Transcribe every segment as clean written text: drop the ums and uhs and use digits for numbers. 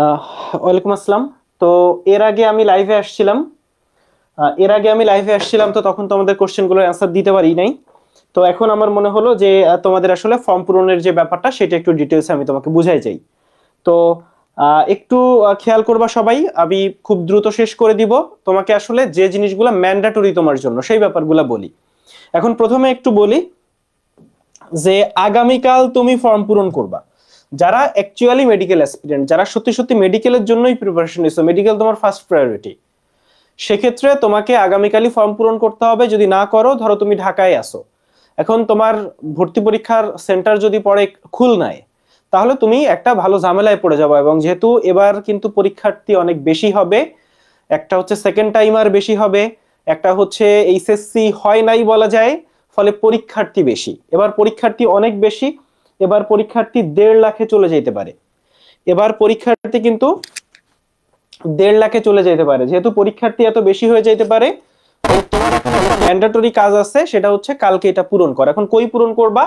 আহ, ওয়ালাইকুম আসসালাম। তো এর আগে আমি লাইভে আসছিলাম। তো তখন তোমাদের কোশ্চেনগুলোর অ্যান্সার দিতে পারি নাই। তো এখন আমার মনে হলো যে তোমাদের আসলে ফর্ম পূরণের যে ব্যাপারটা সেটা একটু ডিটেলসে আমি তোমাকে বুঝাই যাই। তো একটু খেয়াল করবা সবাই, আমি খুব দ্রুত শেষ করে দিব। তোমাকে আসলে যে জিনিসগুলো ম্যান্ডেটরি তোমার জন্য সেই ব্যাপারগুলো বলি। এখন প্রথমে একটু বলি যে আগামীকাল তুমি ফর্ম পূরণ করবা। যারা অ্যাকচুয়ালি মেডিকেল অ্যাসপিরেন্ট, যারা সত্যি সত্যি মেডিকেলের জন্যই প্রিপারেশন নিছো, মেডিকেল তোমার ফার্স্ট প্রায়োরিটি, সেক্ষেত্রে তোমাকে আগামীকালই ফর্ম পূরণ করতে হবে। যদি না করো, ধরো তুমি ঢাকায় আসো, এখন তোমার ভর্তি পরীক্ষার সেন্টার যদি পড়ে খুলনায়, তাহলে তুমি একটা ভালো ঝামেলায় পড়ে যাবে। এবং যেহেতু এবার কিন্তু পরীক্ষার্থী অনেক বেশি হবে, একটা হচ্ছে সেকেন্ড টাইমার বেশি হবে, একটা হচ্ছে এইচএসসি হয় নাই বলা যায়, ফলে পরীক্ষার্থী বেশি। এবার পরীক্ষার্থী অনেক বেশি, এবার পরীক্ষার্থী 1.5 লাখে চলে যেতে পারে। এবার পরীক্ষার্থী কিন্তু 1.5 লাখে চলে যেতে পারে। যেহেতু পরীক্ষার্থী এত বেশি হয়ে যেতে পারে, তোমার এখন ম্যান্ডেটরি কাজ আছে, সেটা হচ্ছে কালকে এটা পূরণ করা। এখন কই পূরণ করবা?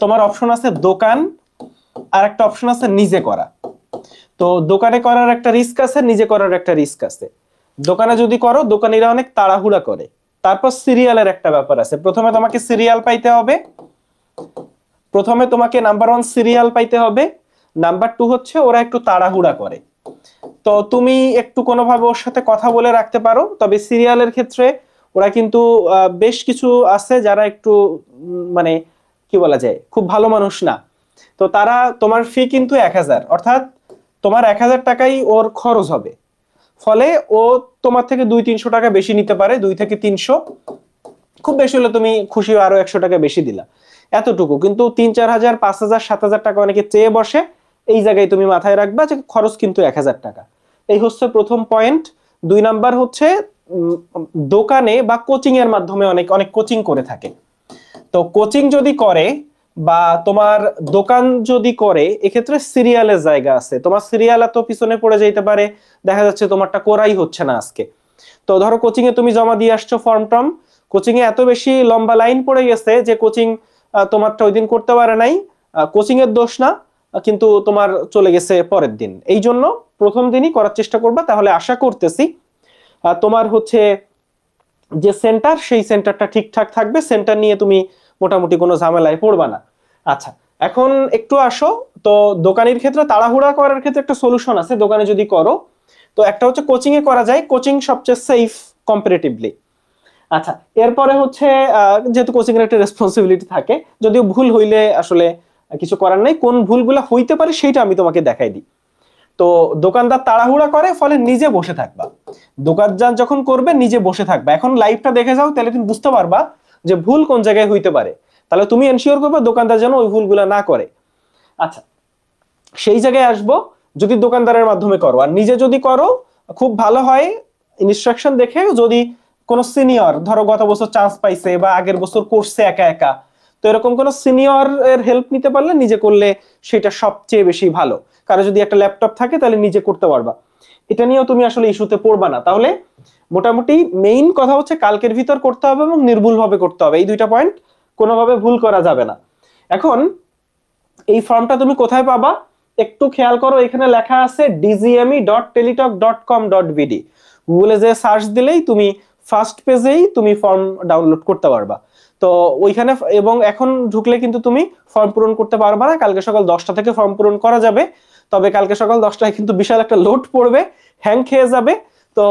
তোমার অপশন আছে দোকান, আর একটা অপশন আছে নিজে করা। তো দোকানে করার একটা রিস্ক আছে, নিজে করার একটা রিস্ক আছে। দোকানে যদি করো, দোকানিরা অনেক তাড়াহুড়া করে। তারপর সিরিয়ালের একটা ব্যাপার আছে, প্রথমে তোমাকে সিরিয়াল পাইতে হবে। প্রথমে তোমাকে নাম্বার 1 সিরিয়াল পাইতে হবে। নাম্বার 2 হচ্ছে ওরা একটু তাড়াহুড়া করে। তো তুমি একটু কোনোভাবে ওর সাথে কথা বলে রাখতে পারো। তবে সিরিয়ালের ক্ষেত্রে ওরা কিন্তু বেশ কিছু আছে যারা একটু মানে কি বলা যায়, খুব ভালো মানুষ না। তো তারা, তোমার ফি কিন্তু 1000, অর্থাৎ তোমার 1000 টাকাই ওর খরচ হবে। ফলে ও তোমার থেকে 200-300 টাকা বেশি নিতে পারে, 2 থেকে 300। খুব বেশি হলে তুমি খুশি আরো 100 টাকা বেশি দিলা, এতটুকু। কিন্তু 3-4 হাজার, 5 হাজার, 7 হাজার টাকা অনেকে চেয়ে বসে। এই জায়গায় তুমি মাথায় রাখবা যে খরচ কিন্তু 1000 টাকা। এই হচ্ছে প্রথম পয়েন্ট। 2 নাম্বার হচ্ছে দোকানে বা কোচিং এর মাধ্যমে অনেক অনেক কোচিং করে থাকে। তো কোচিং যদি করে বা তোমার দোকান যদি করে, এক্ষেত্রে সিরিয়ালের জায়গা আছে। তোমার সিরিয়াল এত পিছনে পড়ে যেতে পারে, দেখা যাচ্ছে তোমারটা করাই হচ্ছে না আজকে। তো ধরো কোচিং এ তুমি জমা দিয়ে আসছো ফর্ম টর্ম, কোচিং এ এত বেশি লম্বা লাইন পড়ে গেছে যে কোচিং তোমারটা ওই দিন করতে পারে নাই। কোচিং এর দোষ না, কিন্তু তোমার চলে গেছে পরের দিন। এই জন্য প্রথম দিনই করার চেষ্টা করবা, তাহলে আশা করতেছি তোমার হচ্ছে যে সেন্টার, সেই সেন্টারটা ঠিকঠাক থাকবে। সেন্টার নিয়ে তুমি মোটামুটি কোনো ঝামেলায় পড়বা না। আচ্ছা, এখন একটু আসো। তো দোকানের ক্ষেত্রে তাড়াহুড়া করার ক্ষেত্রে একটা সলিউশন আছে দোকানে যদি করো। তো একটা হচ্ছে কোচিং এ করা যায়, কোচিং সবচেয়ে সেফ কম্পারেটিভলি। আচ্ছা, এরপরে হচ্ছে যেহেতু কোচিং এর একটা রেসপন্সিবিলিটি থাকে, যদিও ভুল হইলে আসলে কিছু করার নাই। কোন ভুলগুলো হইতে পারে সেটা আমি তোমাকে দেখাই দিই। তো দোকানদার তাড়াহুড়া করে, ফলে নিজে বসে থাকবা। দোকানদার যখন করবে নিজে বসে থাকবা। এখন লাইভটা দেখে যাও, তাহলে তুমি বুঝতে পারবা যে ভুল কোন জায়গায় হইতে পারে। তাহলে তুমি এনশিওর করবে দোকানদার যেন ওই ভুলগুলো না করে। আচ্ছা, সেই জায়গায় আসবো। যদি দোকানদারের মাধ্যমে করো, আর নিজে যদি করো, খুব ভালো হয় ইনস্ট্রাকশন দেখে। যদি কোনো সিনিয়র, ধরো গত বছর চান্স পাইছে বা আগের বছর করছে একা একা, তো এরকম কোনো সিনিয়র এর হেল্প নিতে পারলে নিজে করলে সেটা সবচেয়ে বেশি ভালো। কারো যদি একটা ল্যাপটপ থাকে তাহলে নিজে করতে পারবা। এটা নিয়েও তুমি আসলে ইস্যুতে পড়বা না। তাহলে মোটামুটি মেইন কথা হচ্ছে কালকের ভিতর করতে হবে এবং নির্ভুলভাবে করতে হবে। এই দুইটা পয়েন্ট কোনোভাবে ভুল করা যাবে না। এখন এই ফর্মটা তুমি কোথায় পাবা? একটু খেয়াল করো, এখানে লেখা আছে dgme.teletalk.com.bd। গুগলে যে সার্চ দিলেই তুমি ফার্স্ট পেজেই তুমি ফর্ম ডাউনলোড করতে পারবা। তো ওইখানে, এবং এখন ঢুকলে কিন্তু তুমি ফর্ম পূরণ করতে পারবা না। কালকে সকাল 10টা থেকে ফর্ম পূরণ করা যাবে। তবে কালকে সকাল 10টায় কিন্তু বিশাল একটা লোড পড়বে, হ্যাং খেয়ে যাবে। তো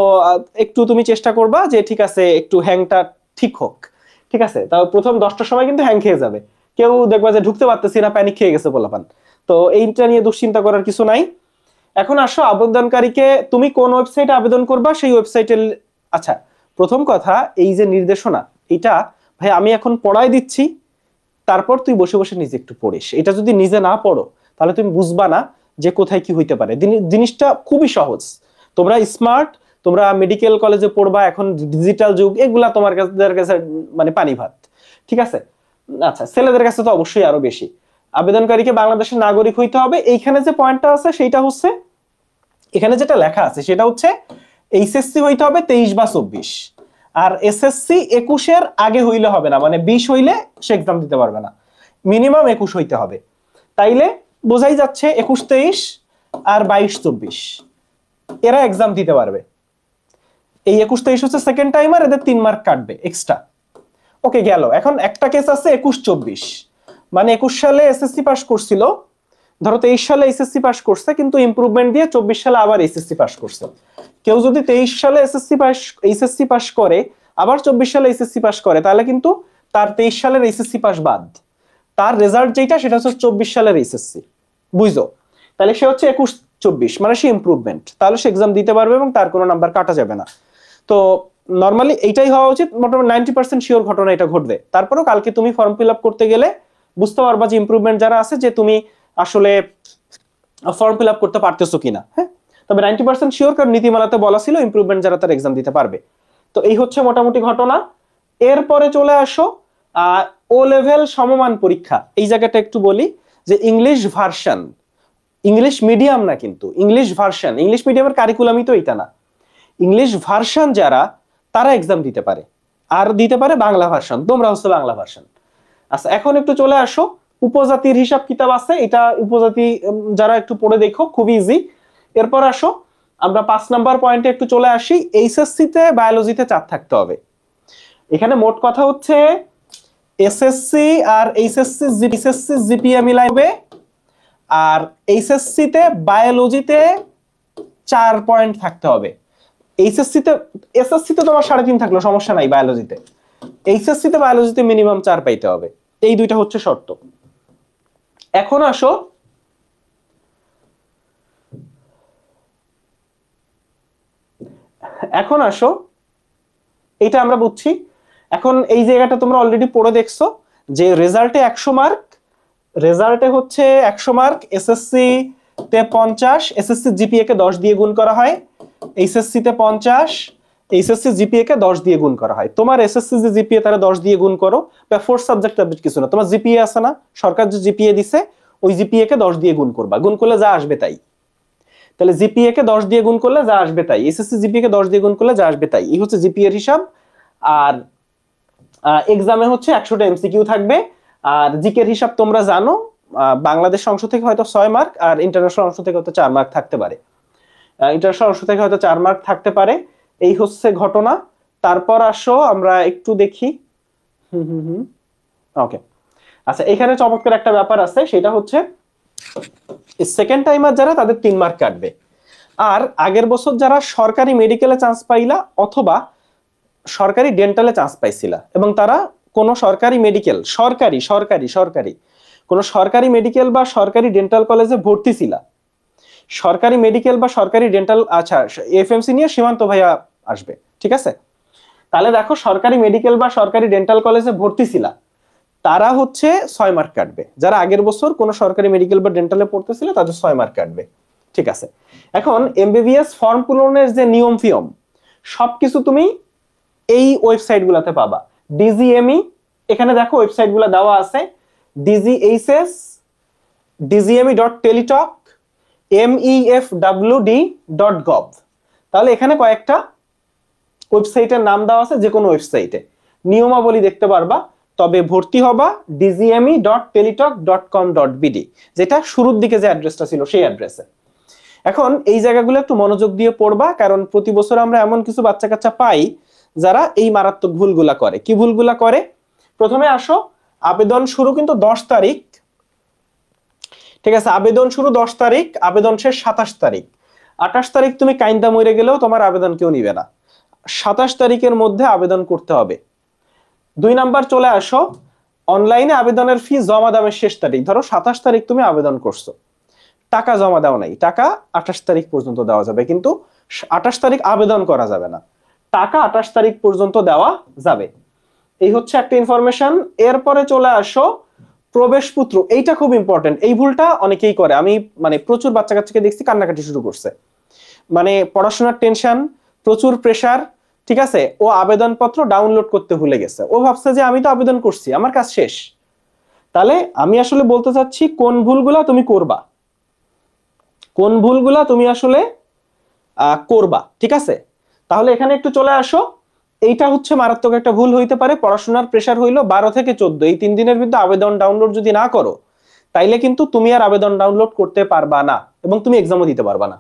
একটু তুমি চেষ্টা করবা যে ঠিক আছে, একটু হ্যাংটা ঠিক হোক। ঠিক আছে, তাও প্রথম 10টার সময় কিন্তু হ্যাং খেয়ে যাবে। কেউ দেখবা যে ঢুকতে পারতেছি না, প্যানিক খেয়ে গেছে পোলাপান। তো এইটা নিয়ে দুশ্চিন্তা করার কিছু নাই। এখন আসো আবেদনকারীকে, তুমি কোন ওয়েবসাইটে আবেদন করবা সেই ওয়েবসাইটের। আচ্ছা, প্রথম কথা, এই যে নির্দেশনা, এটা ভাই আমি এখন পড়াই দিচ্ছি, তারপর তুই বসে বসে নিজে একটু পড়িস। এটা যদি নিজে না পড়ো, তাহলে তুমি বুঝবা না যে কোথায় কি হইতে পারে। জিনিসটা খুবই সহজ। তোমরা স্মার্ট, তোমরা মেডিকেল কলেজে পড়বা, এখন ডিজিটাল যুগ, এগুলা তোমার কাছে মানে পানি ভাত। ঠিক আছে? আচ্ছা, ছেলেদের কাছে তো অবশ্যই আরো বেশি। আবেদনকারীকে বাংলাদেশের নাগরিক হইতে হবে। এইখানে যে পয়েন্টটা আছে সেইটা হচ্ছে, এখানে যেটা লেখা আছে সেটা হচ্ছে এইচএসসি হইতে হবে 23 বা 24। আর এসএসসি 21-এর আগে হইলে হবে না, মানে 20 হইলে সে এক্সাম দিতে পারবে না। মিনিমাম 21 হইতে হবে। তাইলে বোঝাই যাচ্ছে 21-23 আর 22-24 এরা এক্সাম দিতে পারবে। এই 21-23 হচ্ছে সেকেন্ড টাইমার, এদের 3 মার্ক কাটবে এক্সট্রা। ওকে গেল। এখন একটা কেস আছে 21-24, মানে 21 সালে এসএসসি পাস করছিল, ধরো 23 সালে এসএসসি পাস করছে, কিন্তু ইমপ্রুভমেন্ট দিয়ে 24 সালে আবার এসএসসি পাস করছে। কেউ যদি 23 সালে এসএসসি পাস করে আবার 24 সালে এসএসসি পাস করে, তাহলে কিন্তু তার 23 সালের এসএসসি পাস বাদ, তার রেজাল্ট যেটা সেটা হচ্ছে 24 সালের এসএসসি। বুঝছো? তাহলে সে হচ্ছে 21-24, মানে সে ইমপ্রুভমেন্ট, তাহলে সে এক্সাম দিতে পারবে এবং তার কোনো নাম্বার কাটা যাবে না। তো নরমালি এইটাই হওয়া উচিত, মোটামুটি 90% শিওর ঘটনা এটা ঘটবে। তারপরেও কালকে তুমি ফর্ম ফিল আপ করতে গেলে বুঝতে পারবা যে ইমপ্রুভমেন্ট যারা আছে যে তুমি আসলে ফর্ম ফিল আপ করতে পারতেছো কিনা। হ্যাঁ, তবে 90% শিওর, কারণ নীতিমালাতে বলা ছিল ইমপ্রুভমেন্ট যারা তার এক্সাম দিতে পারবে। তো এই হচ্ছে মোটামুটি ঘটনা। এরপরে চলে আসো ও লেভেল সমমান পরীক্ষা। এই জায়গাটা একটু বলি যে ইংলিশ ভার্সন, ইংলিশ মিডিয়াম না কিন্তু ইংলিশ ভার্সন, ইংলিশ মিডিয়ামের কারিকুলামই তো এটা না, ইংলিশ ভার্সন যারা তারা এক্সাম দিতে পারে, আর দিতে পারে বাংলা ভার্সন, তোমরা হচ্ছে বাংলা ভার্সন। আচ্ছা, এখন একটু চলে আসো উপজাতির হিসাব কিতাব আছে, এটা উপজাতি যারা একটু পড়ে দেখো, খুব ইজি। এরপর আসো আমরা 5 নাম্বার পয়েন্টে একটু চলে আসি। এইচএসসি তে বায়োলজিতে 4 থাকতে হবে। এখানে মোট কথা হচ্ছে এসএসসি আর এইচএসসি জিপিএ মিলাইবে, আর এইচএসসি তে বায়োলজিতে 4 পয়েন্ট থাকতে হবে। এসএসসি তে তোমার 3.5 থাকলো সমস্যা নাই, বায়োলজিতে এইচএসসি তে বায়োলজিতে মিনিমাম 4 পাইতে হবে। এই দুইটা হচ্ছে শর্ত। এখন আসো এটা আমরা বুঝছি। এখন এই জায়গাটা তোমরা অলরেডি পড়ে দেখছো যে রেজাল্টে 100 মার্ক, রেজাল্টে হচ্ছে 100 মার্ক, এসএসসি তে 50, এসএসসি জিপিএ কে 10 দিয়ে গুণ করা হয়, এইচএসসি তে 50, এইচএসসি জিপিএ কে 10 দিয়ে গুণ করা হয়। তোমার এসএসসি যে জিপিএ তারা 10 দিয়ে গুণ করো, বা ফোর্থ সাবজেক্ট কিছু না, তোমার জিপিএ আছে না, সরকার যে জিপিএ দিছে ওই জিপিএ কে 10 দিয়ে গুণ করবা, গুণ করলে যা আসবে তাই। তাহলে জিপিএ কে 10 দিয়ে গুণ করলে যা আসবে তাই, এসএসসি জিপিএ কে 10 দিয়ে গুণ করলে যা আসবে তাই। এই হচ্ছে জিপিএ এর হিসাব। আর এক্সামে হচ্ছে 100টা এমসিকিউ থাকবে। আর জিকে এর হিসাব তোমরা জানো, বাংলাদেশ অংশ থেকে হয়তো 6 মার্ক, আর ইন্টারন্যাশনাল অংশ থেকে হয়তো 4 মার্ক থাকতে পারে, ইন্টারন্যাশনাল অংশ থেকে হয়তো 4 মার্ক থাকতে পারে। এই হচ্ছে ঘটনা। তারপর আসো আমরা একটু দেখি। ওকে, আচ্ছা, এখানে চমৎকার একটা ব্যাপার আছে, সেটা হচ্ছে সেকেন্ড টাইমার যারা তাদের 3 মার্ক কাটবে। আর আগের বছর যারা সরকারি মেডিকেলে চান্স পাইলা অথবা সরকারি ডেন্টালে চান্স পাইছিলা, এবং তারা কোনো সরকারি মেডিকেল, সরকারি কোনো সরকারি মেডিকেল বা সরকারি ডেন্টাল কলেজে ভর্তি ছিলা, সরকারি মেডিকেল বা সরকারি ডেন্টাল, আচ্ছা এফএমসি নিয়ে সীমান্ত ভাইয়া আসবে, ঠিক আছে? তাহলে দেখো সরকারি মেডিকেল বা সরকারি ডেন্টাল কলেজে ভর্তি ছিলা, তারা হচ্ছে 6 মার্ক কাটবে। যারা আগের বছর কোনো সরকারি মেডিকেল বা ডেন্টালে পড়তেছিল তাদের 6 মার্ক কাটবে, ঠিক আছে? এখন এমবিবিএস ফর্ম পূরণের যে নিয়ম ফিয়ম সবকিছু তুমি এই ওয়েবসাইট গুলাতে পাবা। ডিজিএমই, এখানে দেখো ওয়েবসাইট গুলা দেওয়া আছে, ডিজিএইচএস, dgme.teletalk, mefwd.gov। তাহলে এখানে কয়েকটা ওয়েবসাইটের নাম দেওয়া আছে, যে কোনো ওয়েবসাইটে নিয়মাবলী দেখতে পারবা। তবে ভর্তি হবা dgme.teletalk.com.bd, যেটা শুরুর দিকে যে অ্যাড্রেসটা ছিল সেই অ্যাড্রেসে। এখন এই জায়গাগুলো একটু মনোযোগ দিয়ে পড়বা, কারণ প্রতি বছর আমরা এমন কিছু বাচ্চা কাচ্চা পাই যারা এই মারাত্মক ভুলগুলা করে। কি ভুলগুলা করে? প্রথমে আসো, আবেদন শুরু কিন্তু 10 তারিখ, ঠিক আছে? আবেদন শুরু 10 তারিখ, আবেদন শেষ 27 তারিখ। 28 তারিখ তুমি কাইন্দা মরে গেলেও তোমার আবেদন কেউ নিবে না, 27 তারিখের মধ্যে আবেদন করতে হবে। 2 নাম্বার চলে আসো, অনলাইনে আবেদনের ফি জমা দেওয়ার শেষ তারিখ, ধরো 27 তারিখ তুমি আবেদন করছো, টাকা জমা দেওয়া নাই, টাকা 28 তারিখ পর্যন্ত দেওয়া যাবে, কিন্তু 28 তারিখ আবেদন করা যাবে না, টাকা 28 তারিখ পর্যন্ত দেওয়া যাবে। এই হচ্ছে একটা ইনফরমেশন। এরপরে চলে আসো প্রবেশপত্র, এইটা খুব ইম্পর্টেন্ট। এই ভুলটা অনেকেই করে, আমি মানে প্রচুর বাচ্চা কাচ্চাকে দেখছি কান্নাকাটি শুরু করছে, মানে পড়াশোনার টেনশন, প্রচুর প্রেসার, ঠিক আছে? ও আবেদনপত্র ডাউনলোড করতে ভুলে গেছে, ও ভাবছে যে আমি তো আবেদন করছি, আমার কাজ শেষ। তাহলে আমি আসলে বলতে চাচ্ছি কোন ভুলগুলা তুমি করবা, কোন ভুলগুলা তুমি আসলে করবা, ঠিক আছে? তাহলে এখানে একটু চলে আসো, এইটা হচ্ছে মারাত্মক একটা ভুল হইতে পারে। পড়াশোনার প্রেসার হইলো 12 থেকে 14, এই 3 দিনের ভিতরে আবেদন ডাউনলোড যদি না করো তাইলে কিন্তু তুমি আর আবেদন ডাউনলোড করতে পারবা না। এবং তুমি এক্সামও দিতে পারবা না।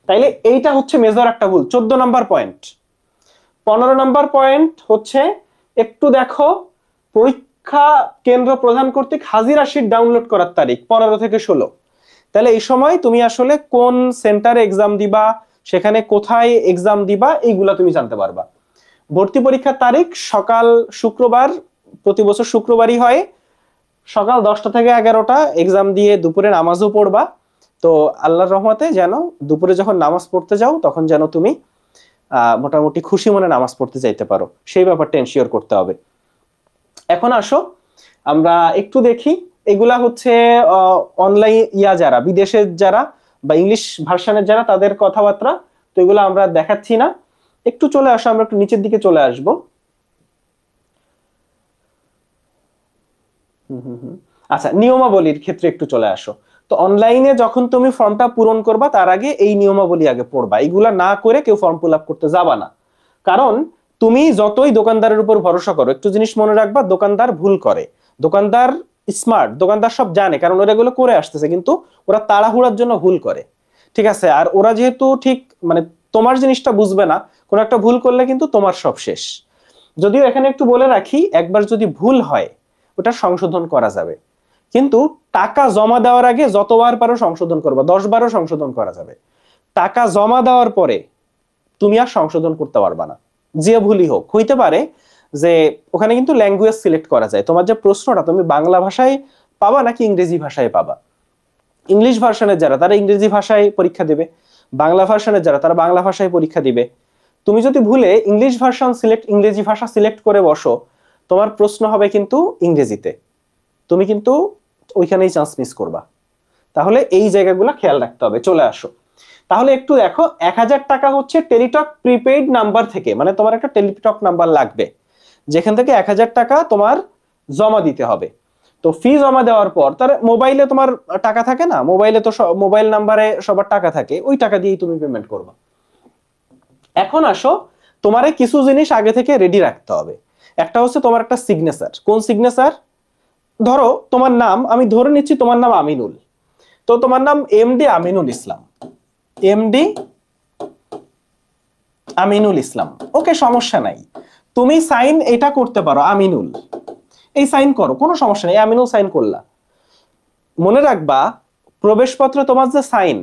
তাইলে এইটা হচ্ছে মেজর একটা ভুল। 14 নাম্বার পয়েন্ট। 15 নাম্বার পয়েন্ট হচ্ছে একটু দেখো পরীক্ষা কেন্দ্র প্রদান কর্তৃক হাজিরা শীট ডাউনলোড করার তারিখ 15 থেকে 16। তাহলে এই সময় তুমি আসলে কোন সেন্টারে এক্সাম দিবা, সেখানে কোথায় এক্সাম দিবা, এইগুলা তুমি জানতে পারবা। ভর্তি পরীক্ষার তারিখ সকাল শুক্রবার, প্রতি বছর শুক্রবারই হয়, সকাল 10টা থেকে 11টা, এক্সাম দিয়ে দুপুরে নামাজও পড়বা। তো আল্লাহর রহমতে যেন দুপুরে যখন নামাজ পড়তে যাও তখন যেন তুমি মোটামুটি খুশি মনে নামাজ পড়তে যাইতে পারো, সেই ব্যাপারটা এনশিওর করতে হবে। এখন আসো আমরা একটু দেখি, এগুলা হচ্ছে অনলাইন যারা বিদেশের যারা বা ইংলিশ ভার্সনের যারা তাদের কথাবার্তা, তো এগুলো আমরা দেখাচ্ছি না। একটু চলে আসো, আমরা একটু নিচের দিকে চলে আসবো। আচ্ছা, নিয়মাবলীর ক্ষেত্রে একটু চলে আসো। তো অনলাইনে যখন তুমি ফর্মটা পূরণ করবা তার আগে এই নিয়মাবলী আগে পড়বা। এগুলা না করে কেউ ফর্ম ফিল আপ করতে যাবা না। কারণ তুমি যতই দোকানদারের উপর ভরসা করো, একটু জিনিস মনে রাখবা, দোকানদার ভুল করে। দোকানদার স্মার্ট, দোকানদার সব জানে, কারণ ওরা এগুলো করে আসতেছে, কিন্তু ওরা তাড়াহুড়ার জন্য ভুল করে। ঠিক আছে, আর ওরা যেহেতু ঠিক মানে তোমার জিনিসটা বুঝবে না, কোন একটা ভুল করলে কিন্তু তোমার সব শেষ। যদিও এখানে একটু বলে রাখি, একবার যদি ভুল হয় ওটা সংশোধন করা যাবে, কিন্তু টাকা জমা দেওয়ার আগে যতবার পারো সংশোধন করবা, 10 বারও সংশোধন করা যাবে। টাকা জমা দেওয়ার পরে তুমি আর সংশোধন করতে পারবা না, যে ভুলই হোক। হইতে পারে যে ওখানে কিন্তু ল্যাঙ্গুয়েজ সিলেক্ট করা যায়, তোমার যে প্রশ্নটা তুমি বাংলা ভাষায় পাবা নাকি ইংরেজি ভাষায় পাবা। ইংলিশ ভার্সনের যারা তারা ইংরেজি ভাষায় পরীক্ষা দিবে, বাংলা ভার্সনের যারা তারা বাংলা ভাষায় পরীক্ষা দিবে। তুমি যদি ভুলে ইংলিশ ভার্সন সিলেক্ট, ইংরেজি ভাষা সিলেক্ট করে বসো, তোমার প্রশ্ন হবে কিন্তু ইংরেজিতে, তুমি কিন্তু ওইখানেই চান্স মিস করবা। তাহলে এই জায়গাগুলো খেয়াল রাখতে হবে। চলে আসো তাহলে একটু দেখো, 1000 টাকা হচ্ছে টেলিটক প্রিপেইড নাম্বার থেকে, মানে তোমার একটা টেলিটক নাম্বার লাগবে, যেখান থেকে 1000 টাকা তোমার জমা দিতে হবে। তো ফি জমা দেওয়ার পর তার মোবাইলে তোমার টাকা থাকে না, মোবাইলে তো মোবাইল নাম্বারে সবার টাকা থাকে, ওই টাকা দিয়েই তুমি পেমেন্ট করবা। এখন আসো, তোমারে কিছু জিনিস আগে থেকে রেডি রাখতে হবে। একটা হচ্ছে তোমার একটা সিগনেচার। কোন সিগনেচার? ধরো তোমার নাম, আমি ধরে নিচ্ছি তোমার নাম আমিনুল, তো তোমার নাম এমডি আমিনুল ইসলাম, এমডি আমিনুল ইসলাম, ওকে, সমস্যা নাই। তুমি সাইন এটা করতে পারো আমিনুল, এই সাইন করো, কোনো সমস্যা নেই, আমিনুল সাইন করলা। মনে রাখবা, প্রবেশপত্রে তোমার যে সাইন,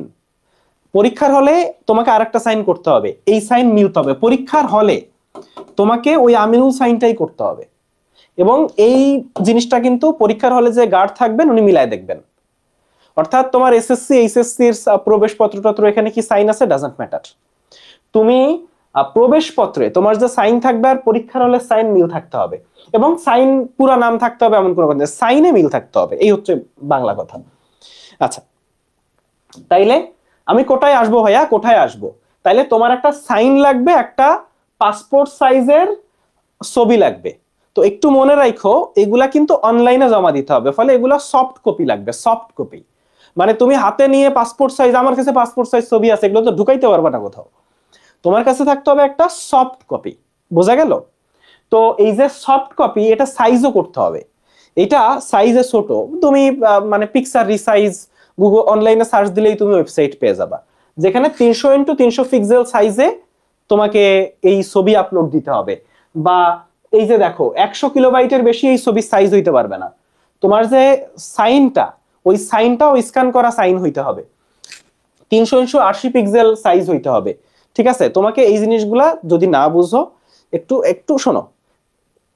পরীক্ষার হলে তোমাকে আরেকটা সাইন করতে হবে, এই সাইন মিলতে হবে। পরীক্ষার হলে তোমাকে ওই আমিনুল সাইনটাই করতে হবে, এবং এই জিনিসটা কিন্তু পরীক্ষার হলে যে গার্ড থাকবেন উনি মিলায় দেখবেন। অর্থাৎ তোমার এসএসসি এইচএসসি এর প্রবেশপত্র এখানে কি সাইন আছে, ডাজন্ট ম্যাটার। তুমি প্রবেশপত্রে তোমার যে সাইন থাকবে আর পরীক্ষার হলে সাইন মিল থাকতে হবে, এবং সাইন পুরো নাম থাকতে হবে এমন কোনো কথা নেই, সাইনে মিল থাকতে হবে, এই হচ্ছে বাংলা কথা। আচ্ছা, তাইলে আমি কোথায় আসবো ভাইয়া, কোথায় আসবো? তাইলে তোমার একটা সাইন লাগবে, একটা পাসপোর্ট সাইজের ছবি লাগবে। তো একটু মনে রাখো, এগুলা কিন্তু অনলাইনে জমা দিতে হবে, ফলে এগুলা সফট কপি লাগবে, সফট কপি। মানে তুমি হাতে নিয়ে পাসপোর্ট সাইজ, আমার কাছে পাসপোর্ট সাইজ ছবি আছে, এগুলো তো ঢুকাইতে পারবে না কোথাও, তোমার কাছে থাকতে হবে একটা সফট কপি। বোঝা গেল? তো এই যে সফট কপি, এটা সাইজও করতে হবে। এটা সাইজে ছোট, তুমি মানে পিকচার রিসাইজ গুগল অনলাইনে সার্চ দিলেই তুমি ওয়েবসাইট পেয়ে যাবা, যেখানে 300x300 পিক্সেল সাইজে তোমাকে এই ছবি আপলোড দিতে হবে। বা এই যে দেখো, 100 কিলোবাইটের বেশি এই ছবির সাইজ হইতে পারবে না। তোমার যে সাইনটা, ওই সাইনটাও স্ক্যান করা সাইন হইতে হবে, 380 পিক্সেল সাইজ হইতে হবে। ঠিক আছে, তোমাকে এই জিনিসগুলা যদি না বুঝো, একটু একটু শোনো,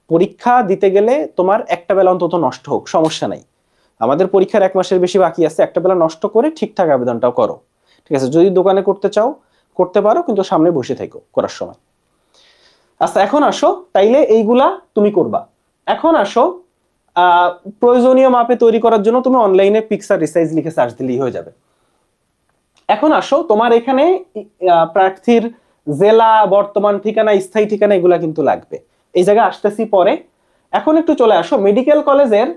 পরীক্ষা দিতে গেলে তোমার একটা বেলা অন্তত নষ্ট হোক, সমস্যা নাই। আমাদের পরীক্ষার 1 মাসের বেশি বাকি আছে, একটা বেলা নষ্ট করে ঠিকঠাক আবেদনটাও করো। ঠিক আছে, যদি দোকানে করতে চাও করতে পারো, কিন্তু সামনে বসে থেকো করার সময়। আচ্ছা, এখন আসো, তাইলে এইগুলা তুমি করবা। এখন আসো, প্রয়োজনীয় মাপে তৈরি করার জন্য তুমি অনলাইনে পিকচার রিসাইজ লিখে সার্চ দিলেই হয়ে যাবে। এখন আসো, তোমার এখানে প্রার্থীর জেলা, বর্তমান ঠিকানা, স্থায়ী ঠিকানা, এগুলা কিন্তু লাগবে, এই জায়গায় আসতেছি পরে। এখন একটু চলে আসো মেডিকেল কলেজের,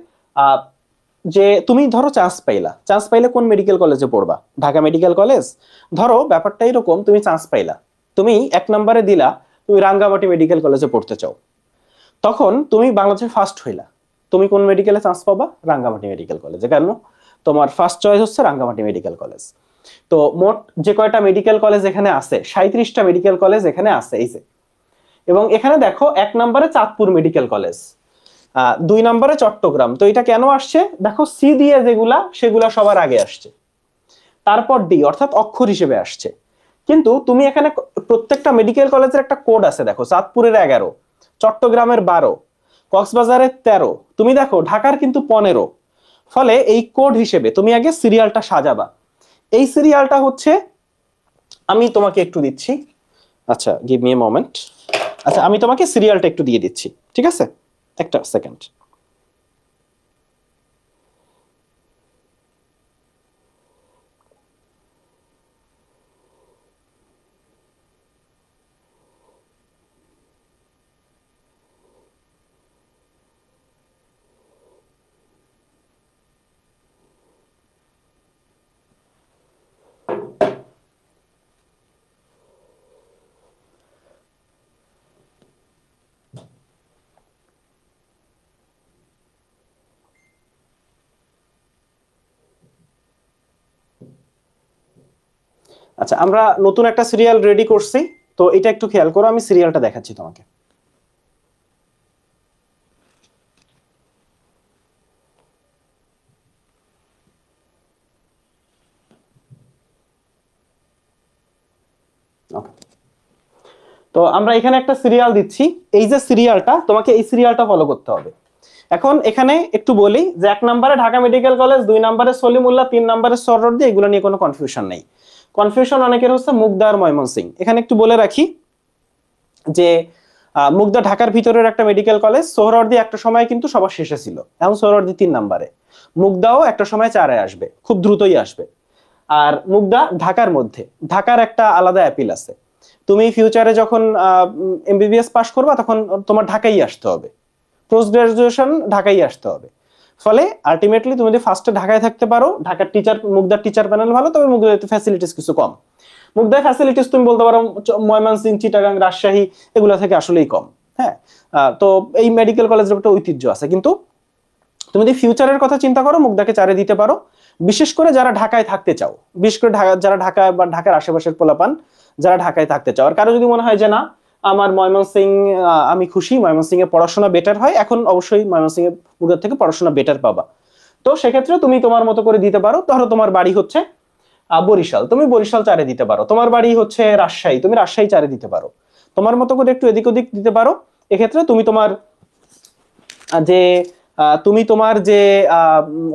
যে তুমি ধরো চান্স পাইলে কোন মেডিকেল কলেজে পড়বা? Dhaka medical college. ধরো ব্যাপারটা এরকম, তুমি চান্স পাইলা, তুমি 1 নম্বরে দিলা, তুমি রাঙ্গামাটি মেডিকেল কলেজে পড়তে চাও, তখন তুমি বাংলাদেশে ফার্স্ট হইলা, তুমি কোন মেডিকেলে চান্স পাবা? রাঙ্গামাটি মেডিকেল কলেজে। কেন? তোমার ফার্স্ট চয়েস হচ্ছে রাঙ্গামাটি মেডিকেল কলেজ। তো মোট যে কয়টা মেডিকেল কলেজ এখানে আছে, 37টা মেডিকেল কলেজ এখানে আছে এই যে। এবং এখানে দেখো 1 নম্বরে চাঁদপুর মেডিকেল কলেজ, 2 নম্বরে চট্টগ্রাম। তো এটা কেন আসছে দেখো, সি দিয়ে যেগুলা সেগুলা সবার আগে আসছে, তারপর ডি অর্থাৎ অক্ষর হিসেবে আসছে। কিন্তু তুমি এখানে প্রত্যেকটা মেডিকেল কলেজের একটা কোড আছে, দেখো চাঁদপুরের 11, চট্টগ্রামের 12, কক্সবাজারের 13, তুমি দেখো ঢাকার কিন্তু 15। ফলে এই কোড হিসেবে তুমি আগে সিরিয়ালটা সাজাবা। এই সিরিয়ালটা হচ্ছে, আমি তোমাকে একটু দিচ্ছি, আচ্ছা গিভ মি এ মোমেন্ট। আচ্ছা আমি তোমাকে সিরিয়ালটা একটু দিয়ে দিচ্ছি, ঠিক আছে, একটা সেকেন্ড। আচ্ছা আমরা নতুন একটা সিরিয়াল রেডি করছি, তো এটা একটু খেয়াল করো, আমি সিরিয়ালটা দেখাচ্ছি তোমাকে। তো আমরা এখানে একটা সিরিয়াল দিচ্ছি, এই যে সিরিয়ালটা, তোমাকে এই সিরিয়ালটা ফলো করতে হবে। এখন এখানে একটু বলি যে 1 নম্বরে ঢাকা মেডিকেল কলেজ, 2 নম্বরে সলিমুল্লাহ, 3 নম্বরে সোহরাওয়ার্দী, এগুলো নিয়ে কোনো কনফিউশন নেই। কনফিউশন অনেকের হচ্ছে মুগদা আর ময়মনসিংহ। এখানে একটু বলে রাখি যে মুগদা ঢাকার ভিতরের একটা মেডিকেল কলেজ, সোহরাওয়ার্দী একটা সময় কিন্তু সবার শেষে ছিল, এখন সোহরাওয়ার্দী 3 নম্বরে, মুগদাও একটা সময় 4-এ আসবে, খুব দ্রুতই আসবে। আর মুগদা ঢাকার মধ্যে, ঢাকার একটা আলাদা অ্যাপিল আছে। তুমি ফিউচারে যখন এমবিবিএস পাস করবা তখন তোমার ঢাকায় আসতে হবে, পোস্ট গ্রাজুয়েশন ঢাকায় আসতে হবে। ফলে আলটিমেটলি তুমি যদি ফার্স্টে ঢাকায় থাকতে পারো, ঢাকার টিচার, মুগদার টিচার প্যানেল ভালো, তবে মুগদার ফ্যাসিলিটিস কিছু কম। মুগদার ফ্যাসিলিটিস তুমি বলতে পারো ময়মনসিংহ, চিটাগাং, রাজশাহী এগুলো থেকে আসলেই কম। হ্যাঁ, তো এই মেডিকেল কলেজের একটা ঐতিহ্য আছে। কিন্তু তুমি যদি ফিউচারের কথা চিন্তা করো, মুগদাকে 4-এ দিতে পারো, বিশেষ করে যারা ঢাকায় থাকতে চাও, বিশেষ করে যারা ঢাকা বা ঢাকার আশেপাশের পোলাপান যারা ঢাকায় থাকতে চাও। আর কারো যদি মনে হয় যে না আমার ময়মনসিংহ, আমি খুশি ময়মনসিংহে পড়াশোনা বেটার হয়, এখন অবশ্যই ময়মনসিংহে মুগদার থেকে পড়াশোনা বেটার পাবা, তো সেক্ষেত্রে তুমি তোমার মতো করে দিতে পারো। ধরো তোমার বাড়ি হচ্ছে বরিশাল, তুমি বরিশাল 4-এ দিতে পারো। তোমার বাড়ি হচ্ছে রাজশাহী, তুমি রাজশাহী 4-এ দিতে পারো। তোমার মতো করে একটু এদিক ওদিক দিতে পারো। এক্ষেত্রে তুমি তোমার যে তুমি তোমার যে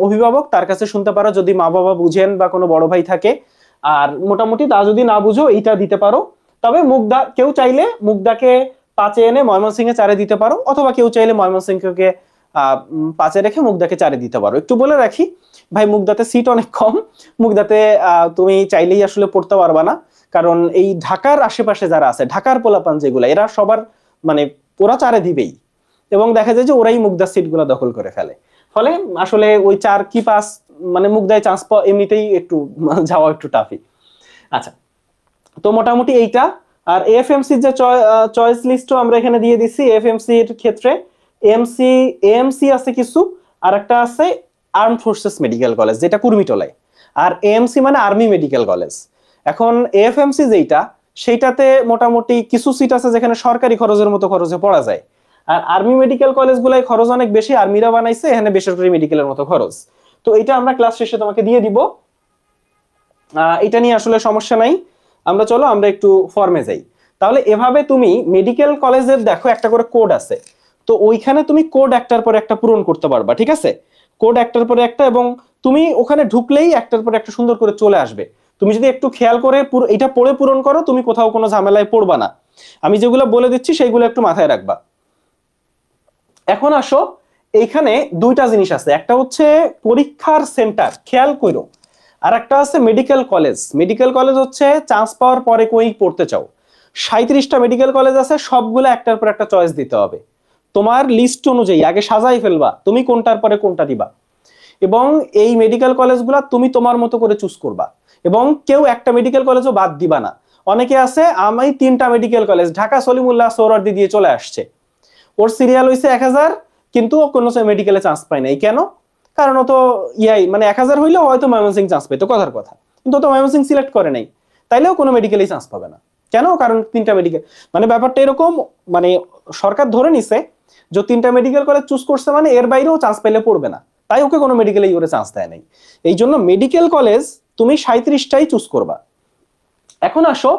অভিভাবক তার কাছে শুনতে পারো, যদি মা বাবা বুঝেন বা কোনো বড় ভাই থাকে। আর মোটামুটি তা যদি না বুঝো এইটা দিতে পারো। তবে মুগদা কেউ চাইলে মুগদাকে 5-এ এনে ময়মনসিংহে 4-এ দিতে পারো, অথবা কেউ চাইলে ময়মনসিংহকে 5-এ রেখে মুগদাকে 4-এ দিতে পারো। একটু বলে রাখি ভাই, মুগদাতে সিট অনেক কম, মুগদাতে তুমি চাইলেই আসলে পড়তে পারবা না। কারণ এই ঢাকার আশেপাশে যারা আছে, ঢাকার পোলাপান যেগুলা, এরা সবার মানে ওরা 4-এ দিবেই, এবং দেখা যায় যে ওরাই মুগদার সিট গুলা দখল করে ফেলে। ফলে আসলে ওই 4 কি 5 মানে মুগদায় চান্স পাওয়া এমনিতেই একটু যাওয়া একটু টাফই। আচ্ছা, তো মোটামুটি এইটা। আর এএফএমসি যে চয়েস লিস্টও আমরা এখানে দিয়ে দিচ্ছি। এএফএমসি এর ক্ষেত্রে এএমসি আছে কিছু, আর একটা আছে আর্ম ফোর্সেস মেডিকেল কলেজ, যেটা কুর্মিটোলায়। আর এএমসি মানে আর্মি মেডিকেল কলেজ। এখন এএফএমসি যেটা, সেইটাতে মোটামুটি কিছু সিট আছে যেখানে সরকারি খরচের মতো খরচে পড়া যায়। আর আর্মি মেডিকেল কলেজগুলাই খরচ অনেক বেশি, আর্মিরা বানাইছে, এখানে বেসরকারি মেডিকেলের মতো খরচ। তো এটা আমরা ক্লাস শেষে তোমাকে দিয়ে দিব, এটা নিয়ে আসলে সমস্যা নাই। আমরা চলো আমরা একটু ফর্মে যাই। তাহলে এভাবে তুমি মেডিকেল কলেজের দেখো একটা করে কোড আছে, তো ওইখানে তুমি কোড একটার পর একটা পূরণ করতে পারবা, ঠিক আছে, কোড একটার পরে একটা, এবং তুমি ওখানে ঢুকলেই একটার পর একটা সুন্দর করে চলে আসবে। তুমি যদি একটু খেয়াল করে এটা পড়ে পূরণ করো, তুমি কোথাও কোনো ঝামেলায় পড়বা না। আমি যেগুলো বলে দিচ্ছি সেইগুলো একটু মাথায় রাখবা। এখন আসো, এইখানে দুইটা জিনিস আছে, একটা হচ্ছে পরীক্ষার সেন্টার, খেয়াল করো, আর একটা আছে মেডিকেল কলেজ। মেডিকেল কলেজ হচ্ছে চান্স পাওয়ার পরে কই পড়তে চাও। 37টা মেডিকেল কলেজ আছে, সবগুলো একটার পর একটা চয়েস দিতে হবে। তোমার লিস্ট অনুযায়ী আগে সাজাই ফেলবা তুমি কোনটার পরে কোনটা দিবা, এবং এই মেডিকেল কলেজগুলো তুমি তোমার মতো করে চুজ করবা, এবং কেউ একটা মেডিকেল কলেজও বাদ দিবা না। অনেকে আছে আমি 3টা মেডিকেল কলেজ ঢাকা সলিমুল্লাহ সোহরাওয়ার্দী দিয়ে চলে আসছে, ওর সিরিয়াল হইছে 1000, কিন্তু কোনো মেডিকেলে চান্স পায় নাই। কেন? কারণ ও তো মানে 1000 হইলেও হয়তো ময়মনসিংহ চান্স পেতো, কথার কথা। কিন্তু তো ময়মনসিংহ সিলেক্ট করে নাই, তাইলেও কোনো মেডিকেলেই চান্স পাবে না। কেন? কারণ 3টা মেডিকেল, মানে ব্যাপারটা এরকম, মানে সরকার ধরে নিছে যে 3টা মেডিকেল কলেজ চুজ করছে মানে এর বাইরেও চান্স পেলে পড়বে না, তাই ওকে কোনো মেডিকেলেই ওরে চান্স দেয় নাই। এই জন্য মেডিকেল কলেজ তুমি 37টাই চুজ করবা। এখন আসো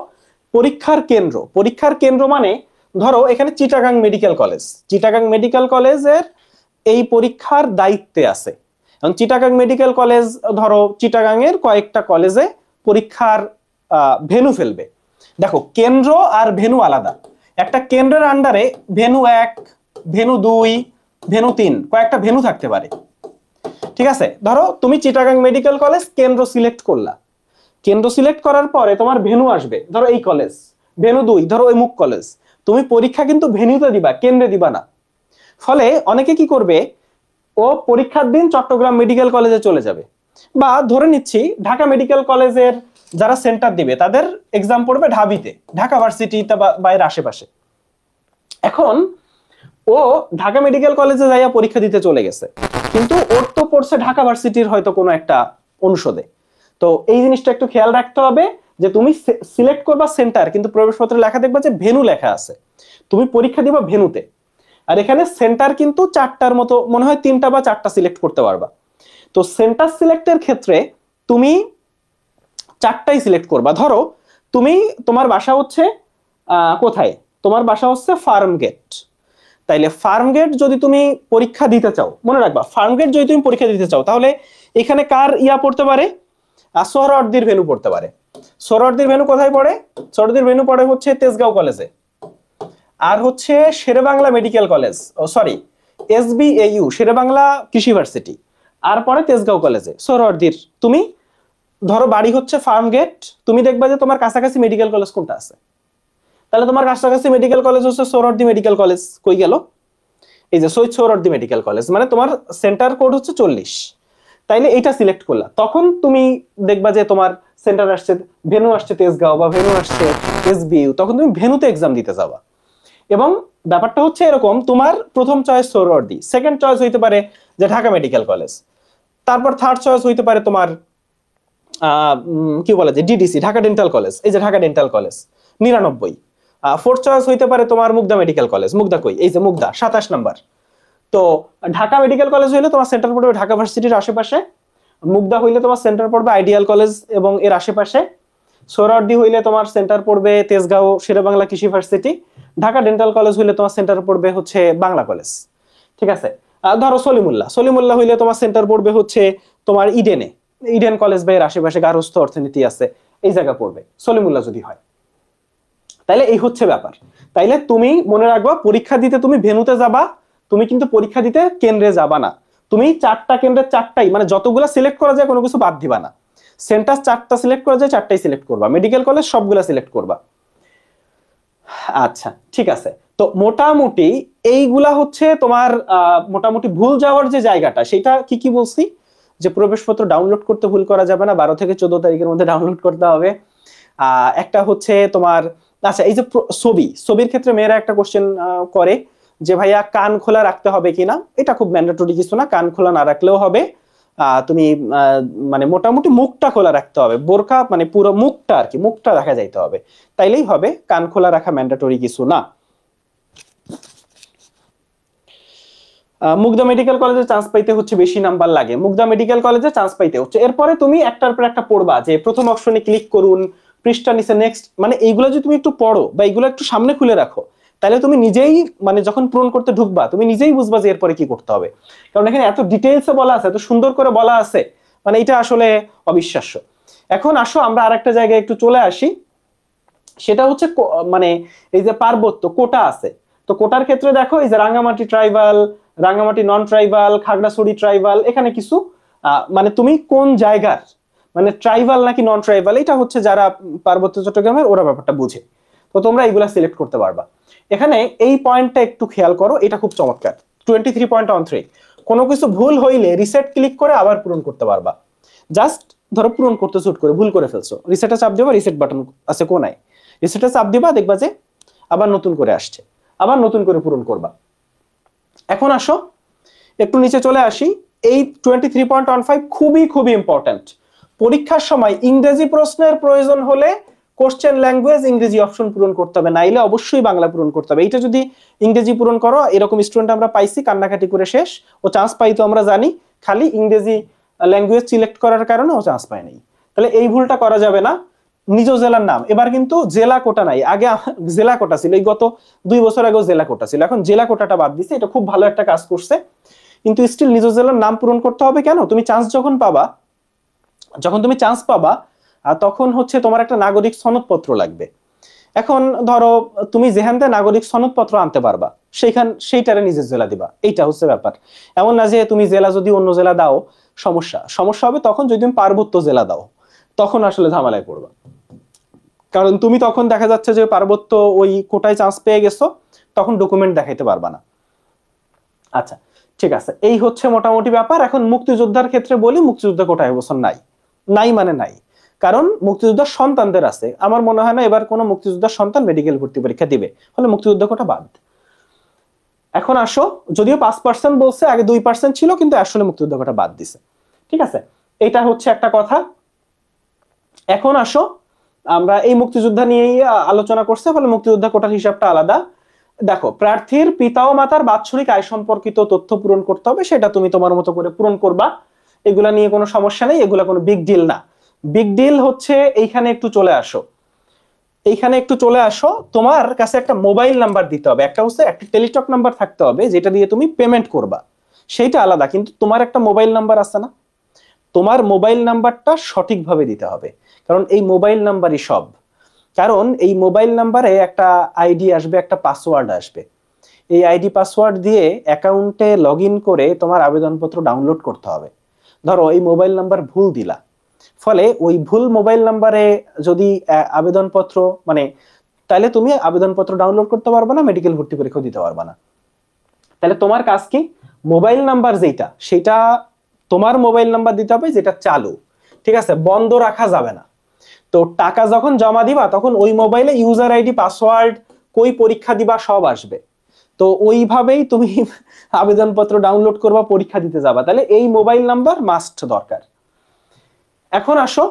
পরীক্ষার কেন্দ্র। পরীক্ষার কেন্দ্র মানে ধরো এখানে Chittagong medical college, Chittagong medical কলেজের এই পরীক্ষার দায়িত্বে আছে। এখন চিটাগাং মেডিকেল কলেজ ধরো চিটাগাং এর কয়েকটা কলেজে পরীক্ষার ভেনু ফেলবে। দেখো কেন্দ্র আর ভেনু আলাদা। একটা কেন্দ্রের আন্ডারে ভেনু 1, ভেনু 2, ভেনু 3 কয়েকটা ভেনু থাকতে পারে। ঠিক আছে, ধরো তুমি চিটাগাং মেডিকেল কলেজ কেন্দ্র সিলেক্ট করলা, কেন্দ্র সিলেক্ট করার পরে তোমার ভেনু আসবে, ধরো এই কলেজ, ভেনু 2 ধরো ওই মুখ কলেজ। তুমি পরীক্ষা কিন্তু ভেনুতে দিবা, কেন্দ্রে দিবা না। ফলে অনেকে কি করবে, ও পরীক্ষার দিন চট্টগ্রাম মেডিকেল কলেজে চলে যাবে, বা ধরে নিচ্ছি ঢাকা মেডিকেল কলেজের যারা সেন্টার দিবে তাদের এক্সাম পড়বে ঢাবিতে, ঢাকা ভার্সিটি বা এর আশেপাশে। এখন ও ঢাকা মেডিকেল কলেজে যাইয়া পরীক্ষা দিতে চলে গেছে, কিন্তু ওর তো পড়ছে ঢাকা ভার্সিটির হয়তো কোনো একটা অনুষদে। তো এই জিনিসটা একটু খেয়াল রাখতে হবে যে তুমি সিলেক্ট করবা সেন্টার, কিন্তু প্রবেশপত্রে লেখা দেখবা যে ভেনু লেখা আছে, তুমি পরীক্ষা দিবা ভেনুতে। আর এখানে সেন্টার কিন্তু 4টার মতো মনে হয়, 3টা বা 4টা সিলেক্ট করতে পারবা। তো সেন্টার সিলেক্টের ক্ষেত্রে তুমি 4টাই সিলেক্ট করবা। ধরো তুমি, তোমার বাসা হচ্ছে কোথায়, তোমার বাসা হচ্ছে ফার্মগেট, তাইলে ফার্মগেট যদি তুমি পরীক্ষা দিতে চাও, মনে রাখবা ফার্মগেট যদি তুমি পরীক্ষা দিতে চাও, তাহলে এখানে কার ইয়া পড়তে পারে, সোহরাওয়ার্দীর ভেনু পড়তে পারে। সোহরাওয়ার্দীর ভেনু কোথায় পড়ে? সোহরাওয়ার্দীর ভেনু পড়ে হচ্ছে তেজগাঁও কলেজে, আর হচ্ছে শেরেবাংলা মেডিকেল কলেজ, ও সরি SBAU শেরেবাংলা কৃষি ইউনিভার্সিটি, আর পরে তেজগাঁও কলেজে সোহরাওয়ার্দীর। তুমি ধরো বাড়ি হচ্ছে ফার্মগেট, তুমি দেখবা যে তোমার কাছাকাছি মেডিকেল কলেজ কোনটা আছে, তাহলে তোমার কাছাকাছি মেডিকেল কলেজ হচ্ছে সোহরাওয়ার্দী মেডিকেল কলেজ। কই গেল? এই যে শহীদ সোহরাওয়ার্দী মেডিকেল কলেজ, মানে তোমার সেন্টার কোড হচ্ছে 40। তাইলে এইটা সিলেক্ট করলা, তখন তুমি দেখবা যে তোমার সেন্টার আসছে, ভেনু আসছে তেজগাঁও বা ভেনু আসছে SBU, তখন তুমি ভেনুতে এক্সাম দিতে যাবা। এবং ব্যাপারটা হচ্ছে এরকম, তোমার প্রথম চয়েস সোহরাওয়ার্দী, সেকেন্ড চয়েস হইতে পারে যে ঢাকা মেডিকেল কলেজ, তারপর থার্ড চয়েস হইতে পারে তোমার কি বলে যে DDC ঢাকা ডেন্টাল কলেজ, এই যে Dhaka dental college 99। Fourth choice হইতে পারে তোমার মুগদা মেডিকেল কলেজ, মুগদা কই, এই যে মুগদা 27 নাম্বার। তো ঢাকা মেডিকেল কলেজ হইলে তোমার সেন্টার পড়বে ঢাকা ভার্সিটির আশেপাশে, মুগদা হইলে তোমার সেন্টার পড়বে আইডিয়াল কলেজ এবং এর আশেপাশে, সোহরাওয়ার্দী হইলে তোমার সেন্টার পড়বে তেজগাঁও শেরেবাংলা কৃষি ইউনিভার্সিটি, ঢাকা ডেন্টাল কলেজ হইলে তোমার সেন্টার পড়বে হচ্ছে বাংলা কলেজ। ঠিক আছে, ধরো সলিমুল্লাহ হইলে তোমার সেন্টার পড়বে হচ্ছে তোমার ইডেন কলেজ বা এর আশেপাশে গার্হস্থ্য অর্থনীতি আছে, এই জায়গা পড়বে সলিমুল্লাহ যদি হয়। তাইলে এই হচ্ছে ব্যাপার। তাইলে তুমি মনে রাখবা পরীক্ষা দিতে তুমি ভেনুতে যাবা, তুমি কিন্তু পরীক্ষা দিতে কেন্দ্রে যাবা না। তুমি 4টা কেন্দ্রের 4টাই, মানে যতগুলা সিলেক্ট করা যায় কোনো কিছু বাদ দিবা না। সেন্টার 4টা সিলেক্ট করা যায় 4টাই সিলেক্ট করবা, মেডিকেল কলেজ সবগুলা সিলেক্ট করবা। আচ্ছা ঠিক আছে, তো মোটামুটি এইগুলা হচ্ছে তোমার মোটামুটি ভুল যাওয়ার যে জায়গাটা, সেটা কি কি বলছি, যে প্রবেশপত্র ডাউনলোড করতে ভুল করা যাবে না, 12 থেকে 14 তারিখের মধ্যে ডাউনলোড করতে হবে। একটা হচ্ছে তোমার, আচ্ছা এই যে ছবির ক্ষেত্রে মেয়েরা একটা কোশ্চেন করে যে ভাইয়া কান খোলা রাখতে হবে কিনা। এটা খুব ম্যান্ডেটরি কিছু না, কান খোলা না রাখলেও হবে। তুমি মানে মোটামুটি মুখটা খোলা রাখতে হবে, বোরকা মানে পুরো মুখটা আর কি, মুখটা দেখা যাইতে হবে, তাইলেই হবে, কান খোলা রাখা ম্যান্ডেটরি কিছু না। মুগদা মেডিকেল কলেজে চান্স পাইতে হচ্ছে বেশি নাম্বার লাগে, মুগদা মেডিকেল কলেজে চান্স পাইতে হচ্ছে। এরপরে তুমি একটার পর একটা পড়বা, যে প্রথম অপশনে ক্লিক করুন, পৃষ্ঠা নিচে নেক্সট, মানে এইগুলো যদি তুমি একটু পড়ো বা এইগুলো একটু সামনে খুলে রাখো, তাহলে তুমি নিজেই মানে যখন পূরণ করতে ঢুকবা তুমি নিজেই বুঝবা যে এরপরে কি করতে হবে। কারণ এখানে এত ডিটেইলসে বলা আছে, এত সুন্দর করে বলা আছে, মানে এটা আসলে অবিশ্বাস্য। এখন আসো আমরা আরেকটা জায়গায় একটু চলে আসি, সেটা হচ্ছে মানে এই যে পার্বত্য কোটা আছে, তো কোটার ক্ষেত্রে দেখো এই যে রাঙ্গামাটি ট্রাইবাল, রাঙ্গামাটি নন ট্রাইবাল, খাগড়াছড়ি ট্রাইবাল, এখানে কিছু মানে তুমি কোন জায়গার মানে ট্রাইবাল নাকি নন ট্রাইবাল, এটা হচ্ছে যারা পার্বত্য চট্টগ্রামের ওরা ব্যাপারটা বুঝে, তো তোমরা এইগুলা সিলেক্ট করতে পারবা। এখানে এই পয়েন্টটা একটু খেয়াল করো, এটা খুব চমৎকার 23.13, কোনো কিছু ভুল হইলে রিসেট ক্লিক করে আবার পূরণ করতে পারবা। জাস্ট ধরো পূরণ করতে শুট করে ভুল করে ফেলছো, রিসেটে চাপ দিবা, রিসেট বাটন আছে কোনায়, রিসেটে চাপ দিবা, দেখবা যে আবার নতুন করে আসছে, আবার নতুন করে পূরণ করবা। এখন আসো একটু নিচে চলে আসি, এই 23.15 খুবই খুবই ইম্পর্টেন্ট। পরীক্ষার সময় ইংরেজি প্রশ্নের প্রয়োজন হলে কোশ্চেন ল্যাঙ্গুয়েজ ইংরেজি অপশন পূরণ করতে হবে, নাইলে অবশ্যই বাংলা পূরণ করতে হবে। এইটা যদি ইংরেজি পূরণ করো, এরকম স্টুডেন্ট আমরা পাইছি কান্নাকাটি করে শেষ, ও চান্স পাইতো আমরা জানি, খালি ইংরেজি ল্যাঙ্গুয়েজ সিলেক্ট করার কারণে ও চান্স পায় নাই। তাহলে এই ভুলটা করা যাবে না। নিজ জেলার নাম, এবার কিন্তু জেলা কোটা নাই, আগে জেলা কোটা ছিল, এই গত 2 বছর আগেও জেলা কোটা ছিল, এখন জেলা কোটাটা বাদ দিছে। এটা খুব ভালো একটা কাজ করছে, কিন্তু স্টিল নিজ জেলার নাম পূরণ করতে হবে। কেন? তুমি চান্স যখন পাবা, যখন তুমি চান্স পাবা তখন হচ্ছে তোমার একটা নাগরিক সনদপত্র লাগবে। এখন ধরো তুমি যেখানতে নাগরিক সনদপত্র আনতে পারবা সেইটারে নিজের জেলা দিবা, এইটা হচ্ছে ব্যাপার। এমন না যে তুমি জেলা যদি অন্য জেলা দাও সমস্যা হবে তখন, যদি তুমি পার্বত্য জেলা দাও তখন আসলে ঝামেলায় পড়বা, কারণ তুমি তখন দেখা যাচ্ছে যে পার্বত্য ওই কোটায় চান্স পেয়ে গেছো, তখন ডকুমেন্ট দেখাইতে পারবা না। আচ্ছা ঠিক আছে, এই হচ্ছে মোটামুটি ব্যাপার। এখন মুক্তিযোদ্ধার ক্ষেত্রে বলি, মুক্তিযোদ্ধা কোটায় এবছর নাই, নাই মানে নাই, কারণ মুক্তিযোদ্ধার সন্তানদের আছে। আমার মনে হয় না এবার কোনো মুক্তিযোদ্ধার সন্তান মেডিকেল ভর্তি পরীক্ষা দিবে, ফলে মুক্তিযোদ্ধা কোটা বাদ। এখন আসো, যদিও 5% বলছে, আগে 2% ছিল, কিন্তু আসলে মুক্তিযোদ্ধা কোটা বাদ দিছে। ঠিক আছে, এটা হচ্ছে একটা কথা। এখন আসো, আমরা এই মুক্তিযোদ্ধা নিয়েই আলোচনা করছে, ফলে মুক্তিযোদ্ধা কোটার হিসাবটা আলাদা। দেখো, প্রার্থীর পিতা ও মাতার বাৎসরিক আয় সম্পর্কিত তথ্য পূরণ করতে হবে, সেটা তুমি তোমার মতো করে পূরণ করবা, এগুলা নিয়ে কোনো সমস্যা নেই, এগুলা কোনো বিগ ডিল না। বিগ ডিল হচ্ছে এইখানে একটু চলে আসো, এইখানে একটু চলে আসো, তোমার কাছে একটা মোবাইল নাম্বার দিতে হবে, একটা হচ্ছে একটা টেলিটক নাম্বার থাকতে হবে যেটা দিয়ে তুমি পেমেন্ট করবা, সেইটা আলাদা, কিন্তু তোমার একটা মোবাইল নাম্বার আছে না, তোমার মোবাইল নাম্বারটা সঠিকভাবে দিতে হবে, কারণ এই মোবাইল নাম্বারই সব। কারণ এই মোবাইল নাম্বারে একটা আইডি আসবে, একটা পাসওয়ার্ড আসবে, এই আইডি পাসওয়ার্ড দিয়ে অ্যাকাউন্টে লগ ইন করে তোমার আবেদনপত্র ডাউনলোড করতে হবে। ধরো এই মোবাইল নাম্বার ভুল দিলা, ফলে ওই ভুল মোবাইল নাম্বারে যদি আবেদনপত্র তাহলে তুমি আবেদনপত্র ডাউনলোড করতে পারবে না, মেডিকেল ভর্তি পরীক্ষা দিতে পারবে না। তাহলে তোমার কাজ কি? মোবাইল নাম্বার যেটা, সেটা তোমার মোবাইল নাম্বার দিতে হবে যেটা চালু, ঠিক আছে, বন্ধ রাখা যাবে না। তো টাকা যখন জমা দিবা তখন ওই মোবাইলে ইউজার আইডি পাসওয়ার্ড, কই পরীক্ষা দিবা সব আসবে, তো ওইভাবেই তুমি আবেদনপত্র ডাউনলোড করবা, পরীক্ষা দিতে যাবা, তাহলে এই মোবাইল নাম্বার মাস্ট দরকার। এখন আসো,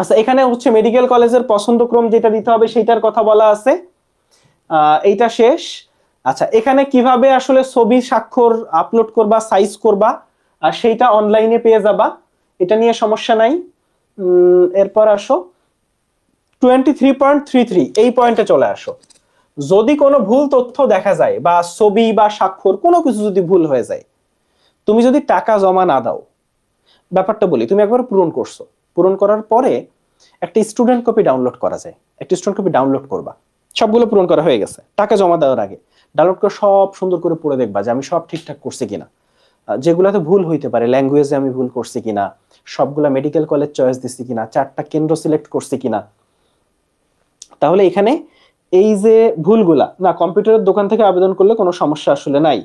আচ্ছা এখানে হচ্ছে মেডিকেল কলেজের পছন্দক্রম যেটা দিতে হবে সেইটার কথা বলা আছে, এইটা শেষ। আচ্ছা, এখানে কিভাবে আসলে ছবি স্বাক্ষর আপলোড করবা, সাইজ করবা, আর সেইটা অনলাইনে পেয়ে যাবা, এটা নিয়ে সমস্যা নাই। এরপর আসো 23.33, এই পয়েন্টে চলে আসো। যদি কোনো ভুল তথ্য দেখা যায় বা ছবি বা স্বাক্ষর কোনো কিছু যদি ভুল হয়ে যায়, তুমি যদি টাকা জমা না দাও, ব্যাপারটা বলি, তুমি একবার পূরণ করছো, পূরণ করার পরে একটা স্টুডেন্ট কপি ডাউনলোড করা যায়, একটা স্টুডেন্ট কপি ডাউনলোড করবা, সবগুলো পূরণ করা হয়ে গেছে, টাকা জমা দেওয়ার আগে ডাউনলোড করে সব সুন্দর করে পড়ে দেখবা যে আমি সব ঠিকঠাক করছি কিনা, যেগুলাতে ভুল হইতে পারে, ল্যাঙ্গুয়েজে আমি ভুল করছি কিনা, সবগুলা মেডিকেল কলেজ চয়েস দিচ্ছি কিনা, 4টা কেন্দ্র সিলেক্ট করছি কিনা। তাহলে এখানে এই যে ভুলগুলা না, কম্পিউটারের দোকান থেকে আবেদন করলে কোনো সমস্যা আসলে নাই।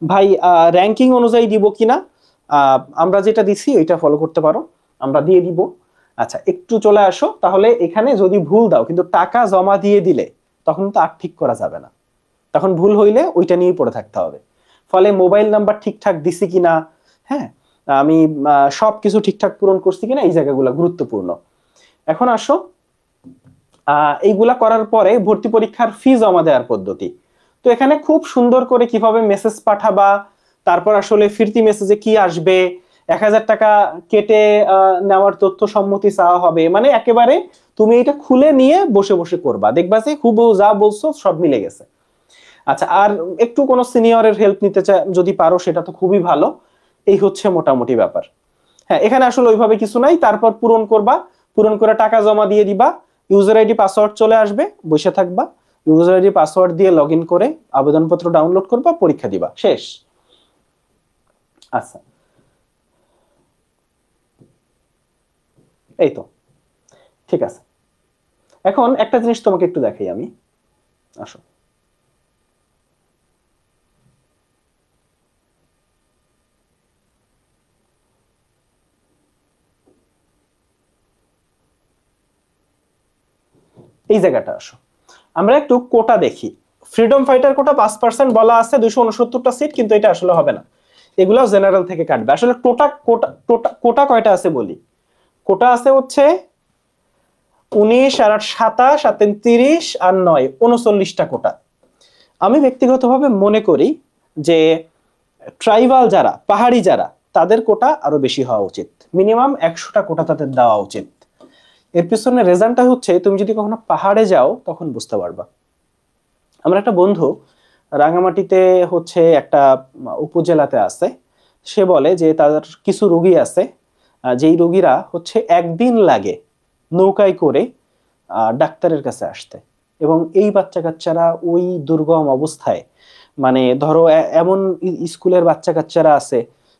ভাই র্যাঙ্কিং অনুযায়ী দিব কিনা, আমরা যেটা দিছি ওইটা ফলো করতে পারো, আমরা দিয়ে দিব। আচ্ছা একটু চলে আসো, তাহলে এখানে যদি ভুল দাও কিন্তু টাকা জমা দিয়ে দিলে তখন তো আর ঠিক করা যাবে না, তখন ভুল হইলে ওইটা নিয়েই পড়ে থাকতে হবে। ফলে মোবাইল নাম্বার ঠিকঠাক দিছি কিনা, হ্যাঁ আমি সবকিছু ঠিকঠাক পূরণ করছি কিনা, এই জায়গাগুলো গুরুত্বপূর্ণ। এখন আসো, এইগুলা করার পরে ভর্তি পরীক্ষার ফি জমা দেওয়ার পদ্ধতি। তো এখানে খুব সুন্দর করে কিভাবে মেসেজ পাঠাবা, তারপর আসলে ফিরতি মেসেজে কি আসবে, 1000 টাকা কেটে নেওয়ার তথ্য সম্মতি চাওয়া হবে, একেবারে তুমি এটা খুলে নিয়ে বসে বসে করবা, দেখবা যে হুবহু যা বলছো সব মিলে গেছে। আচ্ছা, আর একটু কোনো সিনিয়রের হেল্প নিতে যদি পারো সেটা তো খুবই ভালো। এই হচ্ছে মোটামুটি ব্যাপার। হ্যাঁ, এখানে আসলে ওইভাবে কিছু নাই, তারপর পূরণ করবা, পূরণ করে টাকা জমা দিয়ে দিবা, ইউজার আইডি পাসওয়ার্ড চলে আসবে, বসে থাকবা, ইউজার আইডি পাসওয়ার্ড দিয়ে লগ ইন করে আবেদনপত্র ডাউনলোড করবা, পরীক্ষা দিবা, শেষ। আচ্ছা এই তো ঠিক আছে। এখন একটা জিনিস তোমাকে একটু দেখাই আমি, আসো। এই জায়গাটা আসো, আমরা একটু কোটা দেখি। ফ্রিডম ফাইটার কোটা 5% বলা আছে, 269টা সিট, কিন্তু এটা আসলে হবে না। এগুলাও জেনারেল থেকে কাটবে। আসলে কোটা কয়টা আছে বলি। কোটা আছে হচ্ছে 19 আর 27 আর 30 আর 9, 39টা কোটা। আমি ব্যক্তিগতভাবে মনে করি যে ট্রাইবাল যারা, পাহাড়ি যারা, তাদের কোটা আরো বেশি হওয়া উচিত, মিনিমাম 100টা কোটা তাদের দেওয়া উচিত। এর পিছনে রিজনটা হচ্ছে, তুমি যদি কখনো পাহাড়ে যাও তখন বুঝতে পারবা। আমার একটা বন্ধু রাঙামাটিতে হচ্ছে একটা উপজেলাতে আছে, সে বলে যে তাদের কিছু রোগী আছে, যেই রোগীরা হচ্ছে একদিন লাগে নৌকায় করে ডাক্তারের কাছে আসতে, এবং এই বাচ্চা কাচ্চারা ওই দুর্গম অবস্থায়, মানে ধরো এমন স্কুলের বাচ্চা কাচ্চারা আছে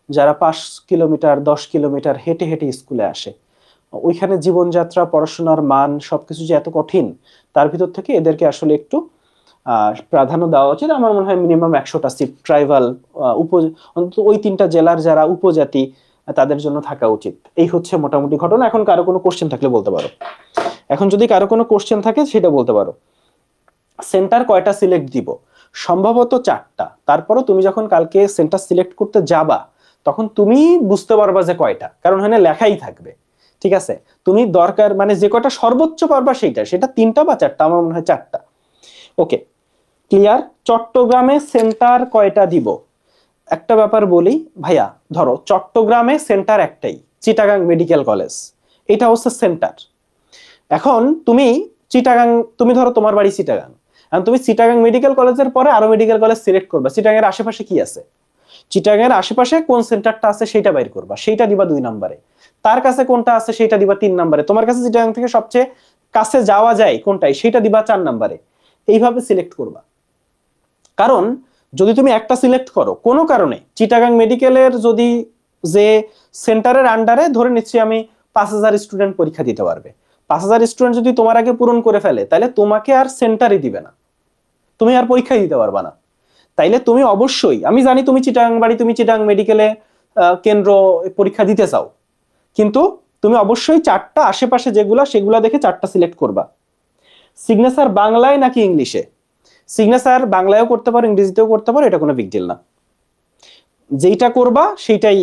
যারা 5 কিলোমিটার 10 কিলোমিটার হেঁটে হেঁটে স্কুলে আসে। ওইখানে জীবনযাত্রা, পড়াশোনার মান সবকিছু যে এত কঠিন, তার ভিতর থেকে এদেরকে আসলে একটু প্রাধান্য দেওয়া উচিত। আমার মনে হয় মিনিমাম 100টা সিট ট্রাইবাল অন্তত ওই 3টা জেলার যারা উপজাতি তাদের জন্য থাকা উচিত। এই হচ্ছে মোটামুটি ঘটনা। এখন কারো কোনো কোশ্চেন থাকলে বলতে পারো। এখন যদি কারো কোনো কোশ্চেন থাকে সেটা বলতে পারো। সেন্টার কয়টা সিলেক্ট দিব? সম্ভবত 4টা। তারপরও তুমি যখন কালকে সেন্টার সিলেক্ট করতে যাবা তখন তুমি বুঝতে পারবা যে কয়টা, কারণ এখানে লেখাই থাকবে। ঠিক আছে, তুমি দরকার মানে যে কয়টা সর্বোচ্চ পারবা সেটা 3টা বা 4টা, আমার মনে হয় 4টা। ওকে, ক্লিয়ার। চট্টগ্রামে সেন্টার কয়টা দিব? একটা ব্যাপার বলি ভাইয়া, ধরো চট্টগ্রামে সেন্টার একটাই, চিটাগাং মেডিকেল কলেজ, এটা হচ্ছে সেন্টার। এখন তুমি ধরো তোমার বাড়ি চিটাগাং, এখন তুমি চিটাগাং মেডিকেল কলেজের পরে আরো মেডিকেল কলেজ সিলেক্ট করবা। চিটাগাং এর আশেপাশে কি আছে, চিটাগাং এর আশেপাশে কোন সেন্টারটা আছে সেটা বাইর করবা, সেইটা দিবা 2 নম্বরে। তার কাছে কোনটা আছে সেটা দিবা 3 নম্বরে। তোমার কাছে চিটাগাং থেকে সবচেয়ে কাছে যাওয়া যায় কোনটাই, সেটা দিবা 4 নম্বরে। এইভাবে সিলেক্ট করবা। কারণ যদি তুমি একটা সিলেক্ট করো কোনো কারণে, চিটাগাং মেডিকেলের যদি যে সেন্টারের আন্ডারে ধরে নিচ্ছি আমি 5000 স্টুডেন্ট পরীক্ষা দিতে পারবে, 5000 স্টুডেন্ট যদি তোমার আগে পূরণ করে ফেলে, তাহলে তোমাকে আর সেন্টারই দিবে না, তুমি আর পরীক্ষাই দিতে পারবা না। তাইলে তুমি অবশ্যই, আমি জানি তুমি চিটাগাং বাড়ি, তুমি চিটাগাং মেডিকেলে কেন্দ্র পরীক্ষা দিতে চাও, কিন্তু তুমি অবশ্যই 4টা আশেপাশে সেগুলা দেখে 4টা সিলেক্ট করবা। সিগনেচার বাংলায় নাকি ইংলিশে? সিগনেচার বাংলায়ও করতে পারো, ইংরেজিতেও করতে পারো, এটা কোনো বিগ ডিল না। যেইটা করবা সেইটাই।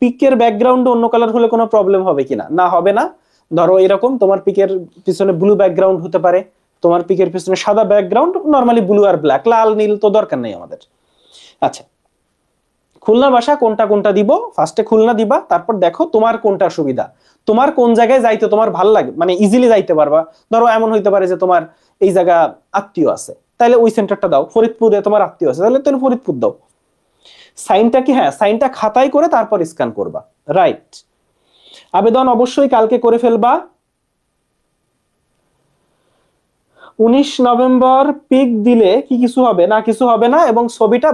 পিকের ব্যাকগ্রাউন্ড অন্য কালার হলে কোনো প্রবলেম হবে কিনা? না, হবে না। ধরো এরকম তোমার পিকের পিছনে ব্লু ব্যাকগ্রাউন্ড হতে পারে, তোমার পিকের পিছনে সাদা ব্যাকগ্রাউন্ড, নরমালি ব্লু আর ব্ল্যাক, লাল নীল তো দরকার নেই আমাদের। আচ্ছা, খুলনা ভাষা কোনটা কোনটা দিব? ফার্স্টে খুলনা দিবা, তারপর দেখো তোমার কোনটা সুবিধা, তোমার কোন জায়গায় যাইতে তোমার ভালো লাগে, মানে ইজিলি যাইতে পারবা। ধরো এমন হইতে পারে যে তোমার এই জায়গা আত্মীয় আছে, তাহলে ওই সেন্টারটা দাও। ফরিদপুরে তোমার আত্মীয় আছে, তাহলে তুমি ফরিদপুর দাও। সাইনটা কি, হ্যাঁ সাইনটা খাতায় করে তারপর স্ক্যান করবা। রাইট। আবেদন অবশ্যই কালকে করে ফেলবা। 19 নভেম্বর পিক দিলে কি কিছু হবে না? কিছু হবে না। এবং ছবিটা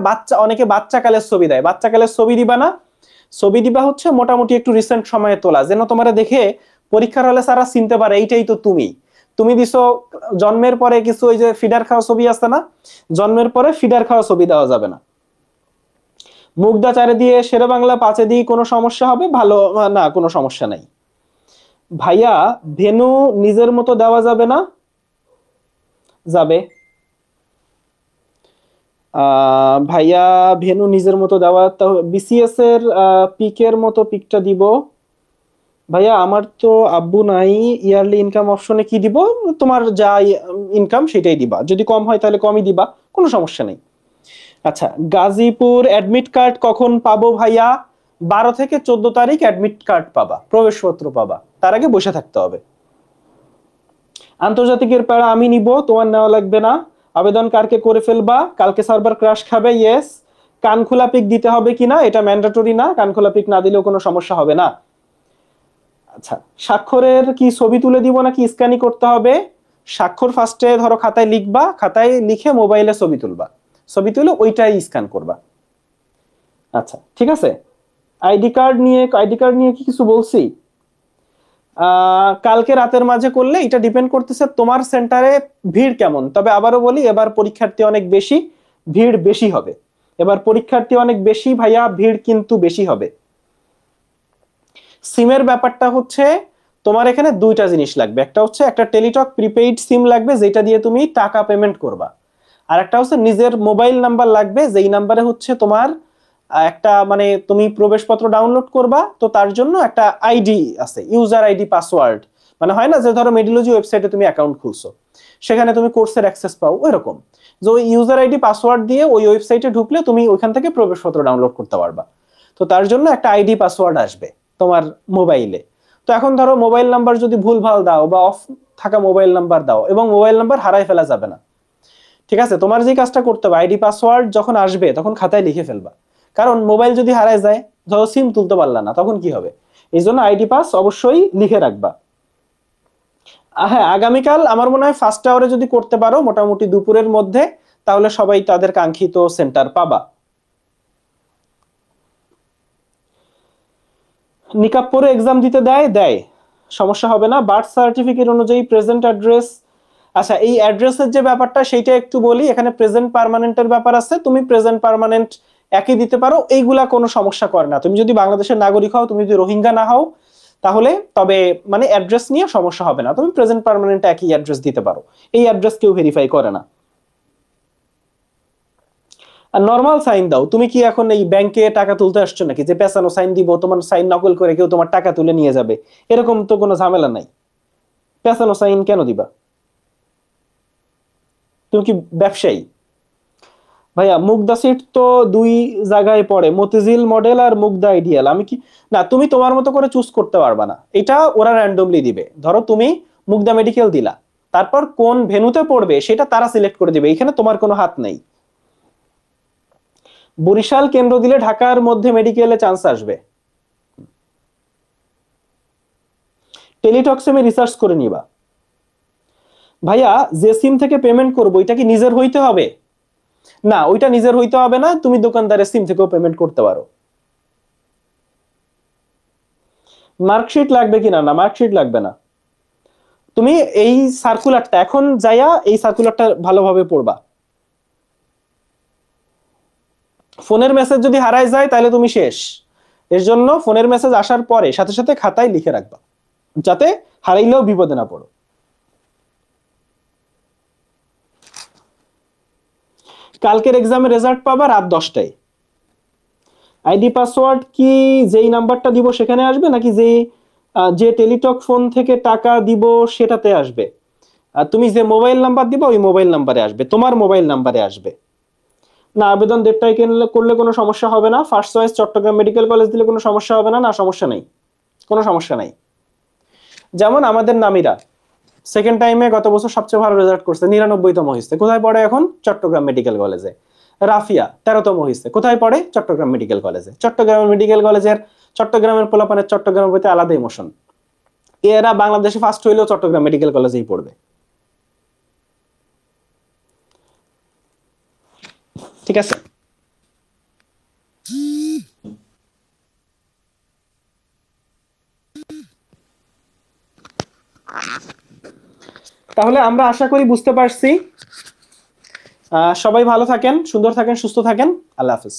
অনেকে বাচ্চাকালের ছবি দেয়, বাচ্চাকালের ছবি দিবা না। ছবি দিবা হচ্ছে মোটামুটি একটু রিসেন্ট সময়ে তোলা, যেন তোমার দেখে পরীক্ষার হলে সারা চিনতে পারে এইটাই তো তুমি দিছো। জন্মের পরে কিছু ওই যে ফিডার খাওয়া ছবি আছে না, জন্মের পরে ফিডার খাওয়া ছবি দেওয়া যাবে না। মুগদা 4 দিয়ে, শেরে বাংলা 5 দিয়ে কোনো সমস্যা হবে? ভালো না, কোনো সমস্যা নাই। ভাইয়া ভেনু নিজের মতো দেওয়া যাবে না? যাবে। ভাইয়া ভেনু নিজের মতো দেওয়া, বিসিএস এর পিকের মতো পিকটা দিব। ভাইয়া আমার তো আব্বু নাই, ইয়ারলি ইনকাম অপশনে কি দিব? তোমার যা ইনকাম সেটাই দিবা, যদি কম হয় তাহলে কমই দিবা, কোনো সমস্যা নেই। আচ্ছা, গাজীপুর অ্যাডমিট কার্ড কখন পাবো ভাইয়া? 12 থেকে 14 তারিখ অ্যাডমিট কার্ড পাবা, প্রবেশপত্র পাবা, তার আগে বসে থাকতে হবে। আন্তর্জাতিকের প্যারা আমি নিব, তোমার নেওয়া লাগবে না। আবেদন কালকে করে ফেলবা, কালকে সার্ভার ক্র্যাশ খাবে। ইয়েস। কান খোলা পিক দিতে হবে কিনা? এটা ম্যান্ডেটরি না, কান খোলা পিক না দিলেও কোনো সমস্যা হবে না। আচ্ছা, স্বাক্ষরের কি ছবি তুলে দিব নাকি স্ক্যানই করতে হবে? স্বাক্ষর ফার্স্টে ধরো খাতায় লিখবা, খাতায় লিখে মোবাইলে ছবি তুলবা, ছবি তুলে ওইটাই স্ক্যান করবা। আচ্ছা ঠিক আছে। আইডি কার্ড নিয়ে কি কিছু বলছি? কালকে রাতের মাঝে করলে এটা ডিপেন্ড করতেছে তোমার সেন্টারে ভিড় কেমন। তবে আবারও বলি, এবার পরীক্ষার্থী অনেক বেশি, ভিড় বেশি হবে। এবার পরীক্ষার্থী অনেক বেশি ভাইয়া, ভিড় কিন্তু বেশি হবে। সিমের ব্যাপারটা হচ্ছে, তোমার এখানে 2টা জিনিস লাগবে। একটা হচ্ছে একটা টেলিটক প্রিপেইড সিম লাগবে, যেটা দিয়ে তুমি টাকা পেমেন্ট করবা। আর একটা হচ্ছে নিজের মোবাইল নাম্বার লাগবে, যেই নাম্বারে হচ্ছে তোমার একটা মানে তুমি প্রবেশপত্র ডাউনলোড করবা, তো তার জন্য একটা আইডি আছে, ইউজার আইডি পাসওয়ার্ড, মানে হয় না যে ধরো মেডিলজি ওয়েবসাইটে তুমি অ্যাকাউন্ট খুলছো, সেখানে তুমি কোর্সের অ্যাক্সেস পাও, ওইরকম যে ওই ইউজার আইডি পাসওয়ার্ড দিয়ে ওই ওয়েবসাইটে ঢুকলে তুমি ওইখান থেকে প্রবেশপত্র ডাউনলোড করতে পারবা। তো তার জন্য একটা আইডি পাসওয়ার্ড আসবে তোমার মোবাইলে। তো এখন ধরো মোবাইল নাম্বার যদি ভুলভাল দাও বা অফ থাকা মোবাইল নাম্বার দাও, এবং মোবাইল নাম্বার হারাই ফেলা যাবে না, ঠিক আছে? তোমার যে কাজটা করতে হবে, আইডি পাসওয়ার্ড যখন আসবে তখন খাতায় লিখে ফেলবা, কারণ মোবাইল যদি হারায় যায়, ধরো সিম তুলতে পারলা না, তখন কি হবে? এই জন্য আইডি পাস অবশ্যই লিখে রাখবা। হ্যাঁ, আগামীকাল আমার মনে হয় ফার্স্ট আওয়ারে যদি করতে পারো মোটামুটি দুপুরের মধ্যে, তাহলে সবাই তাদের কাঙ্ক্ষিত সেন্টার পাবা। নিকাব পরে এক্সাম দিতে দেয় দেয়, সমস্যা হবে না। বার্থ সার্টিফিকেট অনুযায়ী প্রেজেন্ট অ্যাড্রেস, আচ্ছা এই অ্যাড্রেসের যে ব্যাপারটা সেইটা একটু বলি। এখানে প্রেজেন্ট পার্মানেন্টের ব্যাপার আছে, তুমি প্রেজেন্ট পার্মানেন্ট একই দিতে পারো, এইগুলা কোনো সমস্যা করে না। তুমি যদি বাংলাদেশের নাগরিক হও, তুমি যদি রোহিঙ্গা না হও, তাহলে তবে মানে অ্যাড্রেস নিয়ে সমস্যা হবে না, তুমি প্রেজেন্ট পার্মানেন্ট একই অ্যাড্রেস দিতে পারো, এই অ্যাড্রেস কেউ ভেরিফাই করে না। আর নর্মাল সাইন দাও। তুমি কি এখন এই ব্যাংকে টাকা তুলতে আসছো নাকি যে পেছানো সাইন দিব, তোমার সাইন নকল করে কেউ তোমার টাকা তুলে নিয়ে যাবে? এরকম তো কোনো ঝামেলা নাই, পেছানো সাইন কেন দিবা? তুমি কি ব্যবসায়ী? ভাইয়া মুগদা সিট তো দুই জায়গায় পড়ে, মতিঝিল মডেল আর মুগদা আইডিয়াল। আমি কি, না তুমি তোমার মতো করে চুজ করতে পারবা না, এটা ওরা র্যান্ডমলি দিবে। ধরো তুমি মুগদা মেডিকেল দিলা, তারপর কোন ভেন্যুতে পড়বে সেটা তারা সিলেক্ট করে দিবে, এখানে তোমার কোনো হাত নেই। বরিশাল কেন্দ্র দিলে ঢাকার মধ্যে মেডিকেলে চান্স আসবে। টেলিটক্সে আমি রিসার্চ করে নিবা। ভাইয়া যে সিম থেকে পেমেন্ট করবো এটা কি নিজের হইতে হবে? না, ওইটা নিজের হইতে হবে না, তুমি দোকানদারের সিম থেকেও পেমেন্ট করতে পারো। মার্কশিট লাগবে কিনা? না, মার্কশিট লাগবে না। তুমি এই সার্কুলারটা এখন যাইয়া এই সার্কুলারটা ভালোভাবে পড়বা। ফোনের মেসেজ যদি হারায় যায় তাহলে তুমি শেষ। এর জন্য ফোনের মেসেজ আসার পরে সাথে সাথে খাতায় লিখে রাখবা, যাতে হারাইলেও বিপদে না পড়ো। কালকের এক্সামের রেজাল্ট পাবা রাত 10টায়। আইডি পাসওয়ার্ড কি যেই নাম্বারটা দিব সেখানে আসবে, নাকি যে টেলিটক ফোন থেকে টাকা দিব সেটাতে আসবে? আর তুমি যে মোবাইল নাম্বার দিবা ওই মোবাইল নাম্বারে আসবে, তোমার মোবাইল নাম্বারে আসবে। না, আবেদন 1:30টায় করলে কোনো সমস্যা হবে না। First choice Chittagong medical college দিলে কোনো সমস্যা হবে না? না, সমস্যা নেই, কোনো সমস্যা নাই। যেমন আমাদের নামিরা সেকেন্ড টাইমে গত বছর সবচেয়ে ভালো রেজাল্ট করছে, 99তম হয়েছে, কোথায় পড়ে এখন? চট্টগ্রাম মেডিকেল কলেজে। রাফিয়া 13তম হয়েছে, কোথায় পড়ে? চট্টগ্রাম মেডিকেল কলেজে। চট্টগ্রাম মেডিকেল কলেজের চট্টগ্রামের পোলাপানের চট্টগ্রামের প্রতি আলাদা ইমোশন, এরা বাংলাদেশে ফার্স্ট হইলেও চট্টগ্রাম মেডিকেল কলেজেই পড়বে। ঠিক আছে? তাহলে আমরা আশা করি বুঝতে পারছি। সবাই ভালো থাকেন, সুন্দর থাকেন, সুস্থ থাকেন। আল্লাহ হাফিজ।